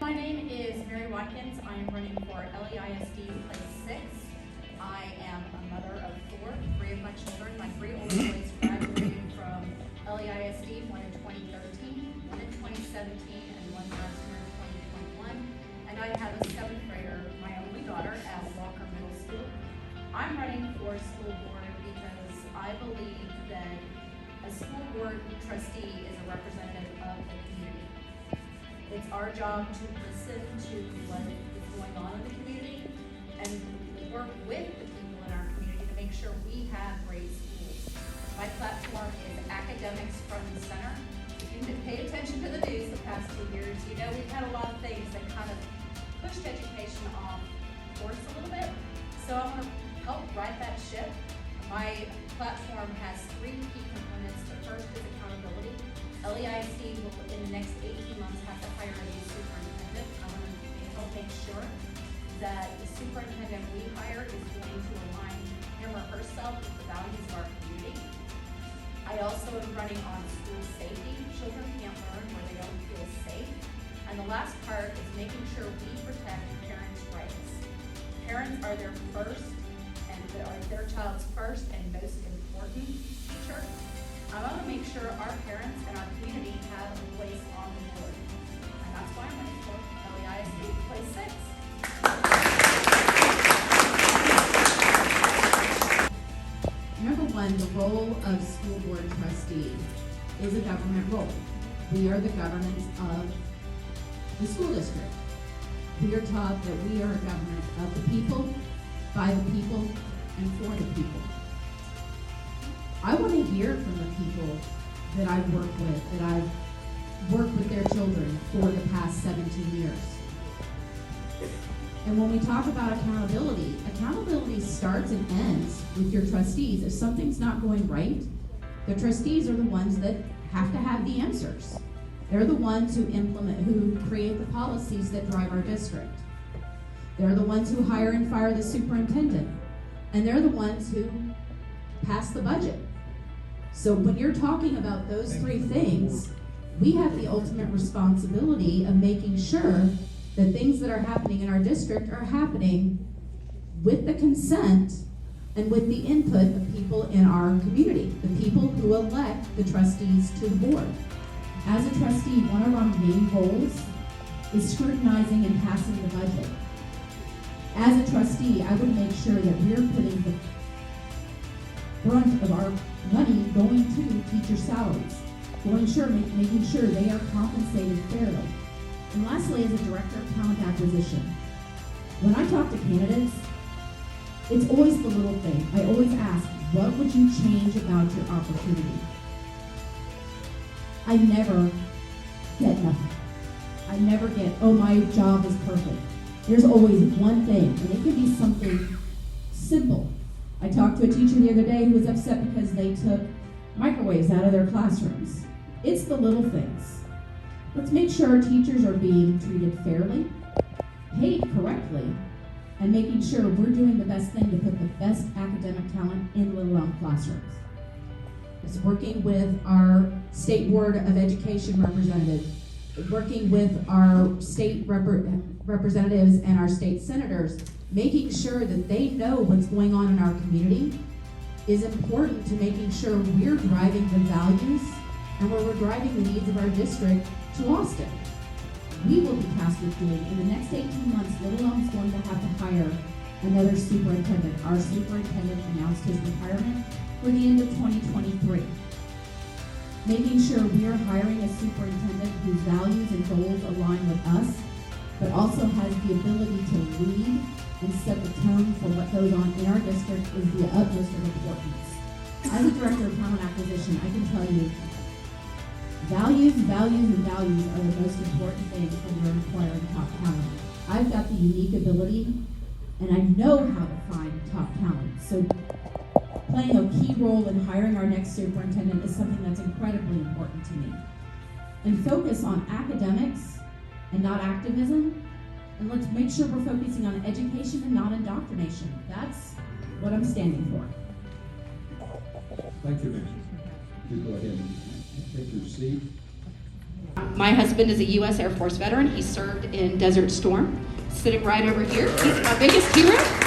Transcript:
My name is Watkins. I am running for LEISD place 6. I am a mother of 4, 3 of my children. My 3 older boys graduated from LEISD, one in 2013, one in 2017, and one last year in 2021. And I have a 7th grader, my only daughter, at Walker Middle School. I'm running for school board because I believe that a school board trustee is a representative of the community. It's our job to listen to what is going on in the community and work with the people in our community to make sure we have great schools. My platform is academics front and center. If you pay attention to the news the past 2 years, you know we've had a lot of things that kind of pushed education off course a little bit. So I'm going to help right that ship. My platform has 3 key components. The first is accountability. LEISD will, in the next 18 months, have to hire a new superintendent. I want to help make sure that the superintendent we hire is going to align him or herself with the values of our community. I also am running on school safety. Children can't learn where they don't feel safe. And the last part is making sure we protect parents' rights. Parents are their child's first and most important teacher. I want to make sure our parents and our community have a place on the board. And that's why I'm running for LEISD place 6. Number one, the role of school board trustee is a government role. We are the government of the school district. We are taught that we are a government of the people, by the people, and for the people. I want to hear from the people that I've worked with, that I've worked with their children for the past 17 years. And when we talk about accountability, accountability starts and ends with your trustees. If something's not going right, the trustees are the ones that have to have the answers. They're the ones who create the policies that drive our district. They're the ones who hire and fire the superintendent. And they're the ones who pass the budget. So when you're talking about those 3 things, we have the ultimate responsibility of making sure that things that are happening in our district are happening with the consent and with the input of people in our community, the people who elect the trustees to the board. As a trustee, one of our main goals is scrutinizing and passing the budget. As a trustee, I would make sure that we're putting the brunt of our money going to teacher salaries, making sure they are compensated fairly. And lastly, as a director of talent acquisition, when I talk to candidates, it's always the little thing. I always ask, what would you change about your opportunity? I never get nothing. I never get, oh, my job is perfect. There's always one thing, and it could be something simple. I talked to a teacher the other day who was upset because they took microwaves out of their classrooms. It's the little things. Let's make sure our teachers are being treated fairly, paid correctly, and making sure we're doing the best thing to put the best academic talent in Little Elm classrooms. It's working with our State Board of Education representative, working with our state representatives and our state senators, making sure that they know what's going on in our community is important to making sure we're driving the values and where we're driving the needs of our district to Austin. We will be tasked with doing, in the next 18 months, Little Elm's going to have to hire another superintendent. Our superintendent announced his retirement for the end of 2023. Making sure we are hiring a superintendent whose values and goals align with us, but also has the ability to lead and set the tone for what goes on in our district is the utmost of importance. As a director of talent acquisition, I can tell you, values are the most important things when you're acquiring top talent. I've got the unique ability, and I know how to find top talent. So playing a key role in hiring our next superintendent is something that's incredibly important to me. And focus on academics and not activism. And let's make sure we're focusing on education and not indoctrination. That's what I'm standing for. Thank you, ma'am. You go ahead and take your seat. My husband is a U.S. Air Force veteran. He served in Desert Storm. Sitting right over here. He's my biggest hero.